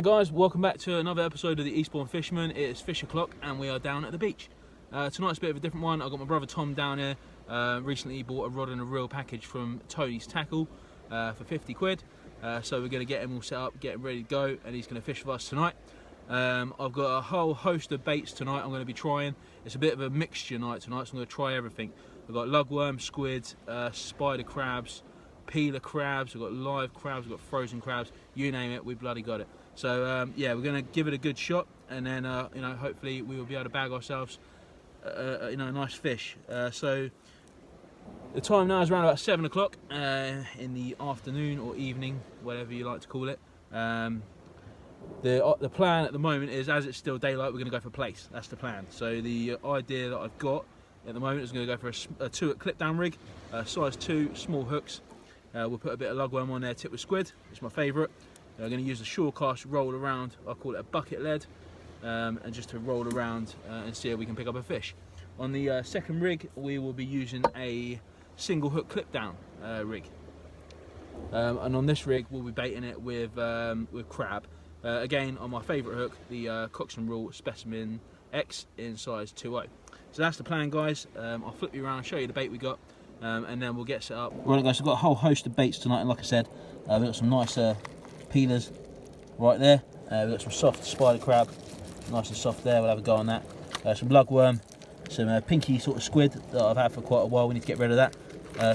Right guys, welcome back to another episode of the Eastbourne Fisherman. It is fish o'clock and we are down at the beach. Tonight's a bit of a different one. I've got my brother Tom down here. Recently he bought a rod and a reel package from Tony's Tackle for 50 quid. So we're going to get him all set up, get him ready to go, and he's going to fish with us tonight. I've got a whole host of baits tonight I'm going to be trying. It's a bit of a mixture night tonight, so I'm going to try everything. I've got lugworm, squid, spider crabs, peeler crabs, we've got live crabs, we've got frozen crabs, you name it, we bloody got it. So yeah, we're going to give it a good shot, and then you know, hopefully we will be able to bag ourselves you know, a nice fish. So the time now is around about 7 o'clock in the afternoon or evening, whatever you like to call it. The plan at the moment is, as it's still daylight, we're going to go for place. That's the plan. So the idea that I've got at the moment is going to go for a 2-hook clip down rig, size 2, small hooks. We'll put a bit of lugworm on there, tipped with squid. It's my favourite. I'm going to use the shore cast roll around. I call it a bucket lead, and just to roll around and see if we can pick up a fish. On the second rig, we will be using a single hook clip down rig, and on this rig we'll be baiting it with crab. Again, on my favourite hook, the Cox Rawle Specimen X in size 2.0. So that's the plan, guys. I'll flip you around, show you the bait we got, and then we'll get set up. Right guys, I've got a whole host of baits tonight, and like I said, we've got some nice peelers right there. We've got some soft spider crab, nice and soft there, we'll have a go on that. Some lugworm, some pinky sort of squid that I've had for quite a while, we need to get rid of that.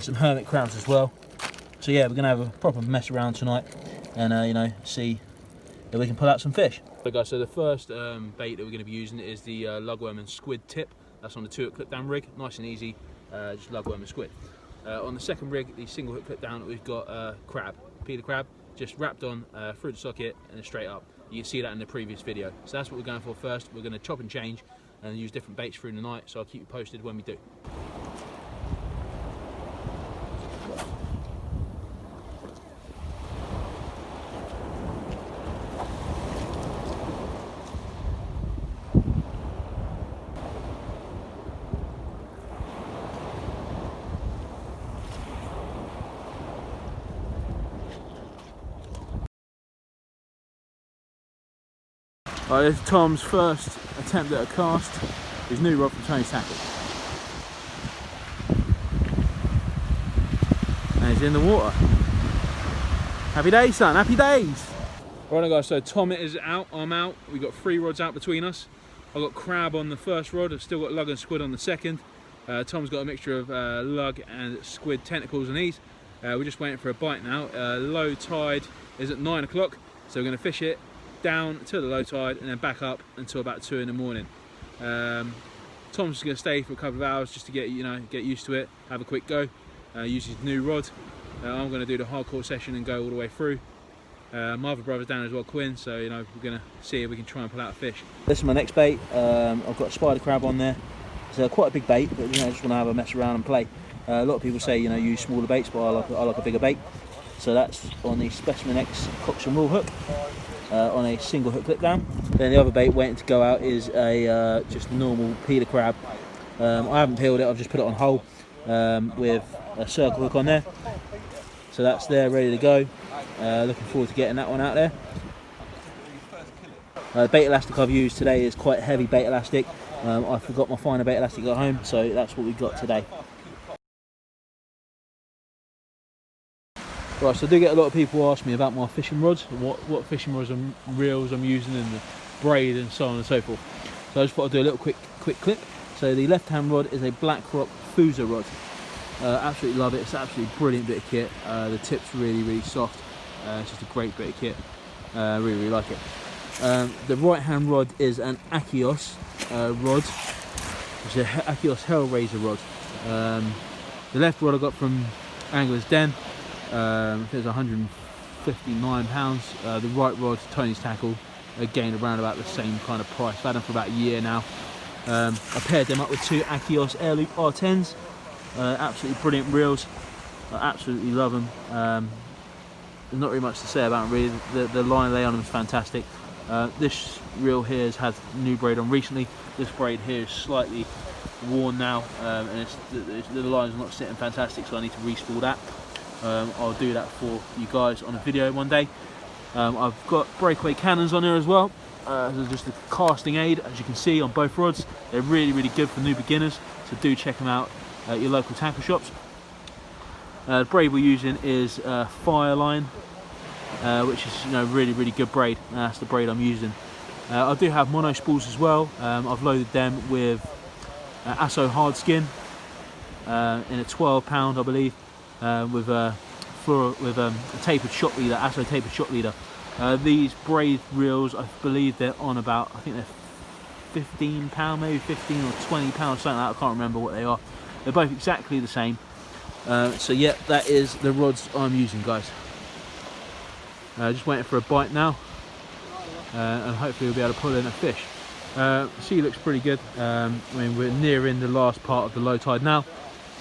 Some hermit crabs as well. So yeah, we're going to have a proper mess around tonight, and you know, see if we can pull out some fish. So guys, so the first bait that we're going to be using is the lugworm and squid tip. That's on the 2-hook clip down rig, nice and easy, just lugworm and squid. On the second rig, the single hook clip down, we've got crab, peeler crab, just wrapped on through the socket and straight up. You can see that in the previous video. So that's what we're going for first. We're going to chop and change and use different baits through the night, so I'll keep you posted when we do. Right, this is Tom's first attempt at a cast, his new rod from Tony's Tackle. And he's in the water. Happy days, son, happy days! Right guys, so Tom is out, I'm out. We've got 3 rods out between us. I've got crab on the first rod, I've still got lug and squid on the second. Tom's got a mixture of lug and squid tentacles on these. We're just waiting for a bite now. Low tide is at 9 o'clock, so we're going to fish it down to the low tide and then back up until about 2 in the morning. Tom's just going to stay for a couple of hours just to get used to it, have a quick go, use his new rod. I'm going to do the hardcore session and go all the way through. My other brother's down as well, Quinn, so you know, we're going to see if we can try and pull out a fish. This is my next bait. I've got a spider crab on there. It's quite a big bait, but you know, I just want to have a mess around and play. A lot of people say, you know, use smaller baits, but I like a bigger bait. So that's on the Specimen X Cox Rawle hook. On a single hook clip down. Then the other bait waiting to go out is a just normal peeler crab. I haven't peeled it, I've just put it on whole with a circle hook on there. So that's there, ready to go. Looking forward to getting that one out there. The bait elastic I've used today is quite heavy bait elastic. I forgot my finer bait elastic at home, so that's what we've got today. Right, so I do get a lot of people ask me about my fishing rods, what fishing rods and reels I'm using, and the braid and so on and so forth. So I just thought I'd do a little quick clip. So the left hand rod is a BlackRock Foozer rod. Absolutely love it, it's an absolutely brilliant bit of kit. The tip's really soft, it's just a great bit of kit, really like it. The right hand rod is an Achios rod, which is an Achios Hellraiser rod. The left rod I got from Angler's Den. I think it was £159. The right rod, Tony's Tackle, again around about the same kind of price. I've had them for about a year now. I paired them up with 2 Achios Air Loop R10s. Absolutely brilliant reels. I absolutely love them. There's not really much to say about them really. The line lay on them is fantastic. This reel here has had new braid on recently. This braid here is slightly worn now, and the line's not sitting fantastic, so I need to re-spool that. I'll do that for you guys on a video one day. I've got breakaway cannons on here as well. Just a casting aid, as you can see, on both rods. They're really good for new beginners, so do check them out at your local tackle shops. The braid we're using is Fireline, which is really good braid. That's the braid I'm using. I do have mono spools as well. I've loaded them with Asso hard skin in a 12-pound, I believe, with a tapered shot leader, Asso tapered shot leader. These braid reels, I believe they're on about, I think they're £15, maybe 15 or 20 pounds, something like that. I can't remember what they are. They're both exactly the same. So yeah, that is the rods I'm using, guys. Just waiting for a bite now, and hopefully we'll be able to pull in a fish. Sea looks pretty good. I mean, we're nearing the last part of the low tide now,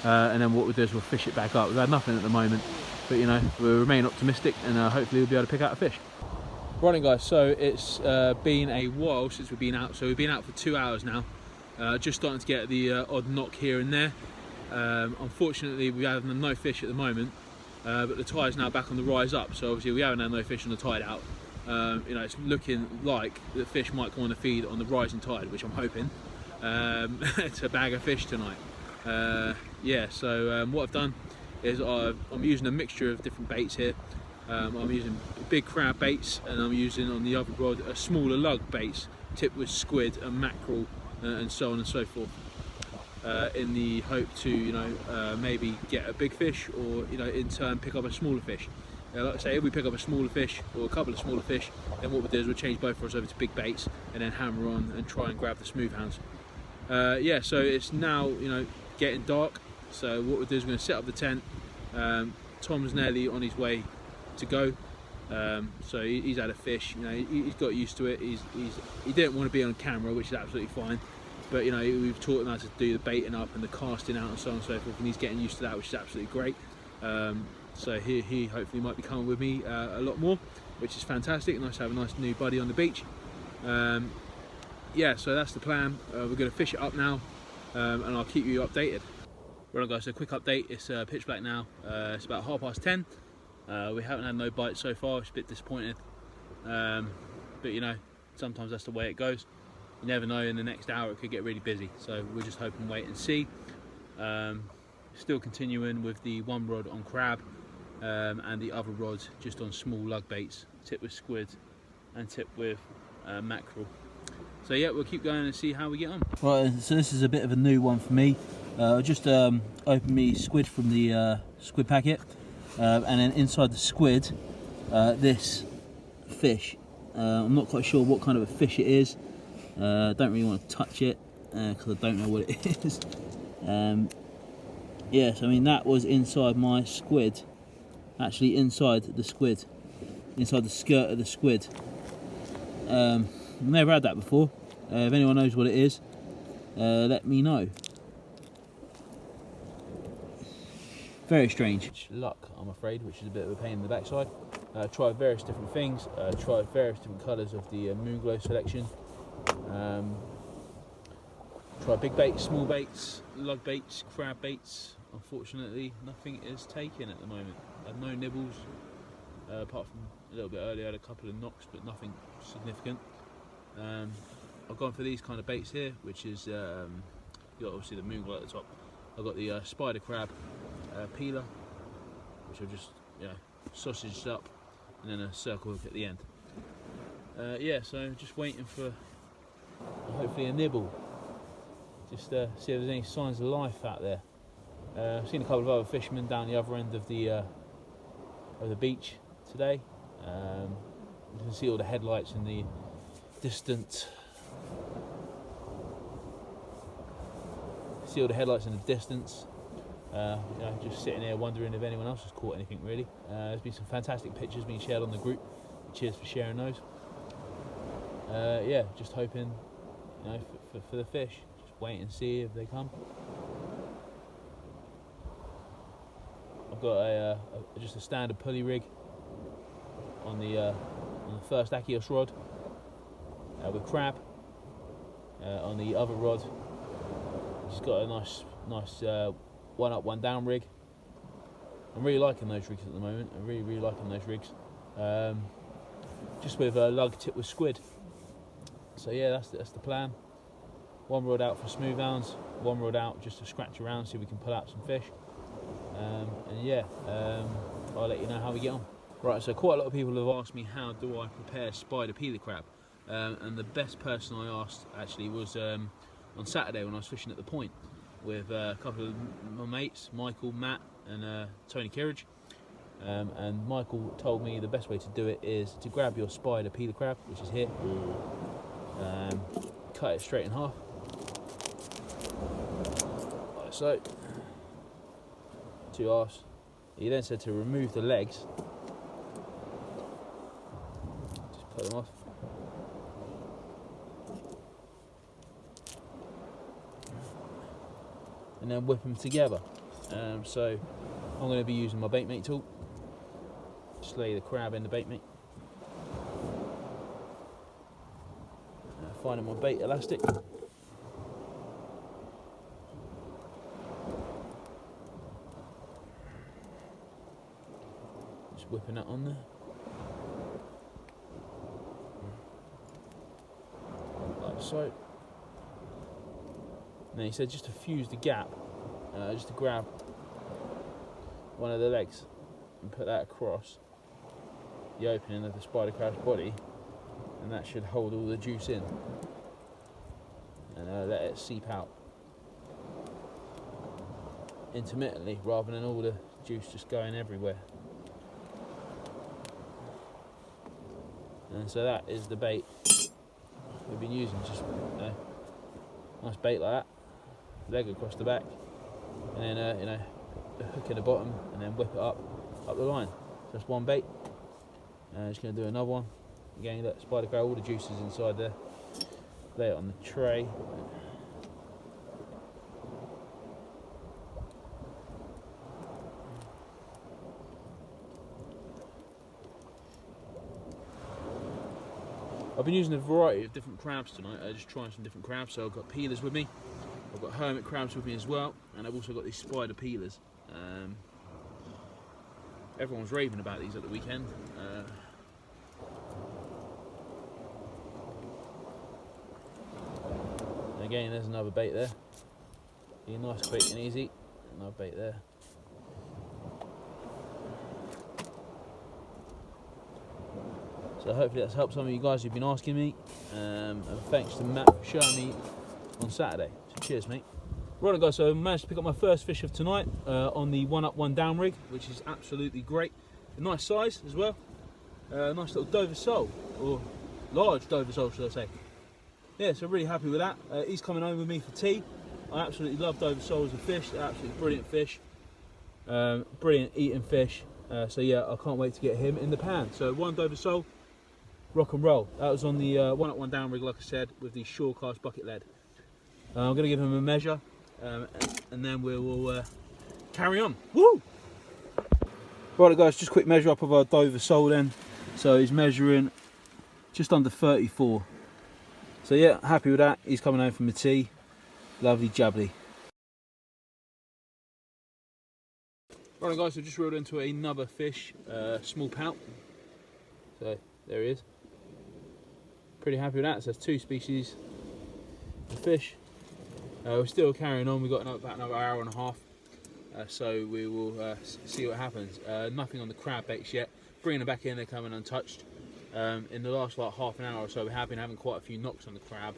and then what we'll do is we'll fish it back up. We've had nothing at the moment, but we'll remain optimistic, and hopefully we'll be able to pick out a fish. Right, guys, so it's been a while since we've been out. So we've been out for 2 hours now, just starting to get the odd knock here and there. Unfortunately, we have no fish at the moment, but the tide's now back on the rise up, so obviously we haven't had no fish on the tide out. It's looking like the fish might come on the feed on the rising tide, which I'm hoping to bag a fish tonight. Yeah, so what I've done is I'm using a mixture of different baits here. I'm using big crab baits, and I'm using on the other rod a smaller lug baits tipped with squid and mackerel and so on and so forth, in the hope to maybe get a big fish, or in turn pick up a smaller fish. Like I say, if we pick up a smaller fish or a couple of smaller fish, then what we'll do is we'll change both of us over to big baits and then hammer on and try and grab the smooth hounds. Yeah, so it's now getting dark, so what we'll do is we're going to set up the tent. Tom's nearly on his way to go, so he's had a fish. He's got used to it. He didn't want to be on camera, which is absolutely fine, but we've taught him how to do the baiting up and the casting out and so on and so forth, and he's getting used to that, which is absolutely great. So he hopefully might be coming with me a lot more, which is fantastic. Nice to have a nice new buddy on the beach. Yeah, so that's the plan. We're going to fish it up now, and I'll keep you updated. Right, guys, so quick update. It's pitch black now. It's about 10:30. We haven't had no bites so far, which is a bit disappointing. But sometimes that's the way it goes. You never know, in the next hour it could get really busy. So we're just hoping, wait and see. Still continuing with the one rod on crab, and the other rod just on small lug baits, tipped with squid and tipped with mackerel. So yeah, we'll keep going and see how we get on. Right, so this is a bit of a new one for me. I just opened me squid from the squid packet, and then inside the squid, this fish. I'm not quite sure what kind of a fish it is. I don't really want to touch it because I don't know what it is. Yes, I mean that was inside my squid. Actually inside the squid. Inside the skirt of the squid. I've never had that before. If anyone knows what it is, let me know. Very strange. Luck, I'm afraid, which is a bit of a pain in the backside. Tried various different things. Tried various different colours of the Moonglow selection. Tried big baits, small baits, lug baits, crab baits. Unfortunately, nothing is taken at the moment. Had no nibbles, apart from a little bit earlier. I had a couple of knocks, but nothing significant. I've gone for these kind of baits here, which is you got obviously the Moonglow at the top. I've got the spider crab peeler, which I've just sausaged up, and then a circle hook at the end. Yeah, so just waiting for hopefully a nibble. Just see if there's any signs of life out there. I've seen a couple of other fishermen down the other end of the beach today. You can see all the headlights in the distance. Just sitting here wondering if anyone else has caught anything really. There's been some fantastic pictures being shared on the group. Cheers for sharing those. Yeah, just hoping, for the fish. Just wait and see if they come. I've got just a standard pulley rig on the first Achios rod with crab. On the other rod, just got a nice one up, one down rig. I'm really liking those rigs at the moment. I'm really liking those rigs. just with a lug tipped with squid. So yeah, that's the plan. One rod out for smooth hounds, one rod out just to scratch around, see if we can pull out some fish. And yeah, I'll let you know how we get on. Right, so quite a lot of people have asked me how do I prepare spider peeler crab, and the best person I asked actually was on Saturday when I was fishing at the point with a couple of my mates, Michael, Matt and Tony Kerridge. And Michael told me the best way to do it is to grab your spider peeler crab, which is here, cut it straight in half, like so, 2 halves. He then said to remove the legs, just put them off, and then whip them together. So I'm going to be using my bait mate tool. Just lay the crab in the bait mate. Finding my bait elastic. Just whipping that on there. Like so. And then he said just to fuse the gap, just to grab one of the legs and put that across the opening of the spider crab's body, and that should hold all the juice in and let it seep out intermittently rather than all the juice just going everywhere. And so that is the bait we've been using, just nice bait like that, leg across the back, and then the hook in the bottom, and then whip it up the line. So that's one bait. Just going to do another one. Again, look, spider crab, all the juices inside there. Lay it on the tray. I've been using a variety of different crabs tonight, just trying some different crabs. So I've got peelers with me, I've got hermit crabs with me as well, and I've also got these spider peelers. Everyone's raving about these at the weekend. And again, there's another bait there. Be nice, quick and easy. Another bait there. So hopefully that's helped some of you guys who've been asking me. And thanks to Matt for showing me on Saturday. So cheers, mate. Right guys, so I managed to pick up my first fish of tonight on the 1 up 1 down rig, which is absolutely great. A nice size as well. Nice little Dover sole, or large Dover sole should I say. Yeah, so really happy with that. He's coming home with me for tea. I absolutely love Dover sole as a fish. They're absolutely brilliant fish. Brilliant eating fish. So yeah, I can't wait to get him in the pan. So 1 Dover sole, rock and roll. That was on the 1 up 1 down rig, like I said, with the shore cast bucket lead. I'm going to give him a measure. And then we will carry on. Woo! Right guys, just quick measure up of our Dover sole then. So he's measuring just under 34. So yeah, happy with that. He's coming home from the tea. Lovely jubbly. Right guys, so just reeled into another fish, small pout. So there he is. Pretty happy with that. So that's 2 species of fish. We're still carrying on. We've got about another hour and a half, so we will see what happens. Nothing on the crab baits yet. Bringing them back in, they're coming untouched. In the last like half an hour or so, we have been having quite a few knocks on the crab,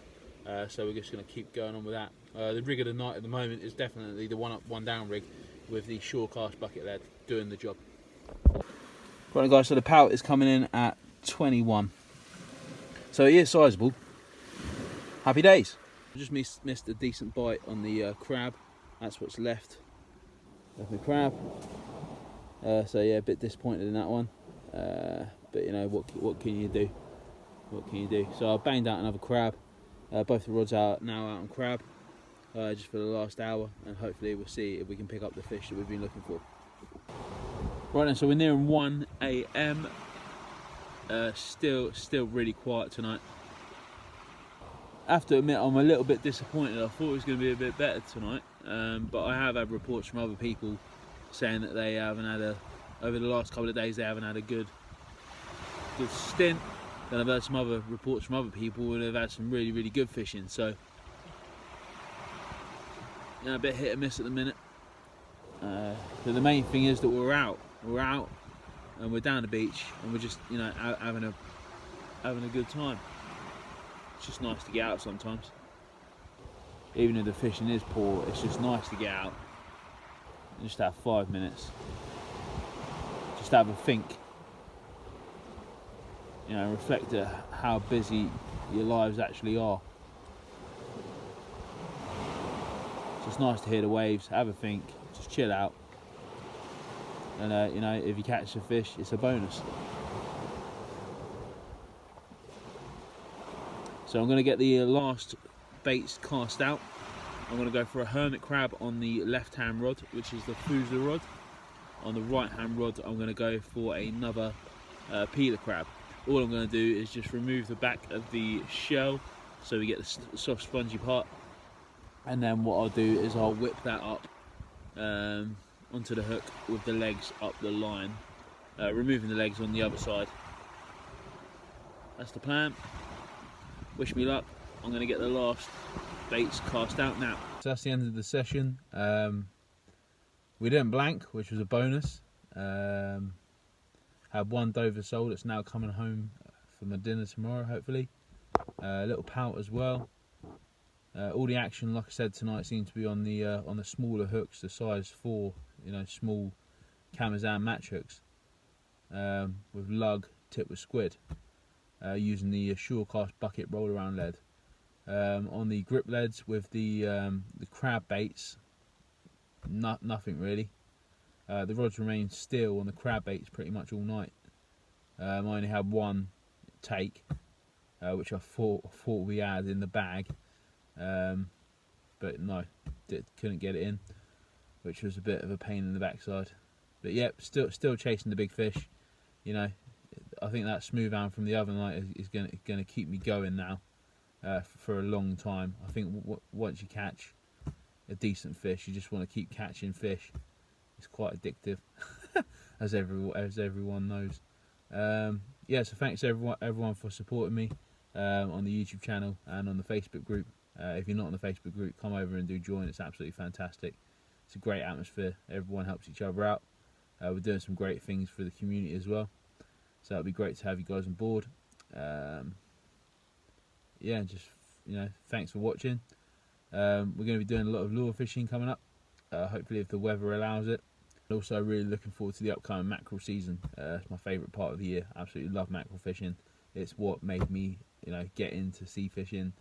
so we're just going to keep going on with that. The rig of the night at the moment is definitely the 1 up 1 down rig with the shore cast bucket lead doing the job. Right guys, so the pout is coming in at 21, so he is sizable. Happy days. I just missed a decent bite on the crab. That's what's left of the crab. So yeah, a bit disappointed in that one. But you know, what can you do? What can you do? So I banged out another crab. Both the rods are now out on crab, just for the last hour, and hopefully we'll see if we can pick up the fish that we've been looking for. Right then, so we're nearing 1 AM. Still really quiet tonight. I have to admit, I'm a little bit disappointed. I thought it was going to be a bit better tonight, but I have had reports from other people saying that they haven't had over the last couple of days, they haven't had a good stint. then I've heard some other reports from other people who have had some really, really good fishing. So, you know, a bit hit and miss at the minute. But the main thing is that we're out, and we're down the beach, and we're just, you know, having a good time. It's just nice to get out sometimes. Even if the fishing is poor, it's just nice to get out and just have 5 minutes. Just have a think. You know, reflect at how busy your lives actually are. It's just nice to hear the waves, have a think, just chill out. And you know, if you catch a fish, it's a bonus. So I'm going to get the last baits cast out. I'm going to go for a hermit crab on the left hand rod, which is the Fusel rod. On the right hand rod, I'm going to go for another peeler crab. All I'm going to do is just remove the back of the shell so we get the soft spongy part, and then what I'll do is I'll whip that up onto the hook with the legs up the line, removing the legs on the other side. That's the plan. Wish me luck. I'm going to get the last baits cast out now. So that's the end of the session. We didn't blank, which was a bonus. Had one Dover sole that's now coming home for my dinner tomorrow, hopefully. A little pout as well. All the action, like I said, tonight seemed to be on the smaller hooks, the size 4, you know, small Camazan match hooks, with lug tipped with squid, using the Shorecast bucket roll around lead. On the grip leads with the crab baits, nothing really. The rods remained still on the crab baits pretty much all night. I only had one take, which I thought we had in the bag, but no, couldn't get it in, which was a bit of a pain in the backside. But yeah, still chasing the big fish. You know, I think that smooth arm from the other night is going to keep me going now for a long time. I think once you catch a decent fish, you just want to keep catching fish. It's quite addictive, as everyone knows. Yeah, so thanks everyone for supporting me on the YouTube channel and on the Facebook group. If you're not on the Facebook group, come over and do join. It's absolutely fantastic. It's a great atmosphere. Everyone helps each other out. We're doing some great things for the community as well. So it'd be great to have you guys on board. Yeah, just, you know, thanks for watching. We're going to be doing a lot of lure fishing coming up. Hopefully, if the weather allows it. Also, really looking forward to the upcoming mackerel season. It's my favourite part of the year. Absolutely love mackerel fishing. It's what made me, you know, get into sea fishing,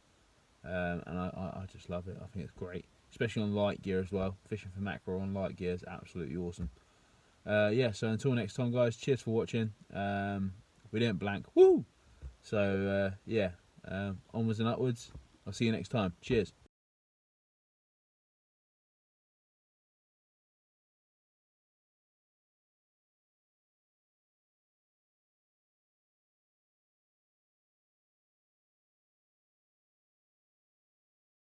and I just love it. I think it's great, especially on light gear as well. Fishing for mackerel on light gear is absolutely awesome. Yeah, so until next time, guys. Cheers for watching. We didn't blank. Woo! So yeah, onwards and upwards. I'll see you next time. Cheers.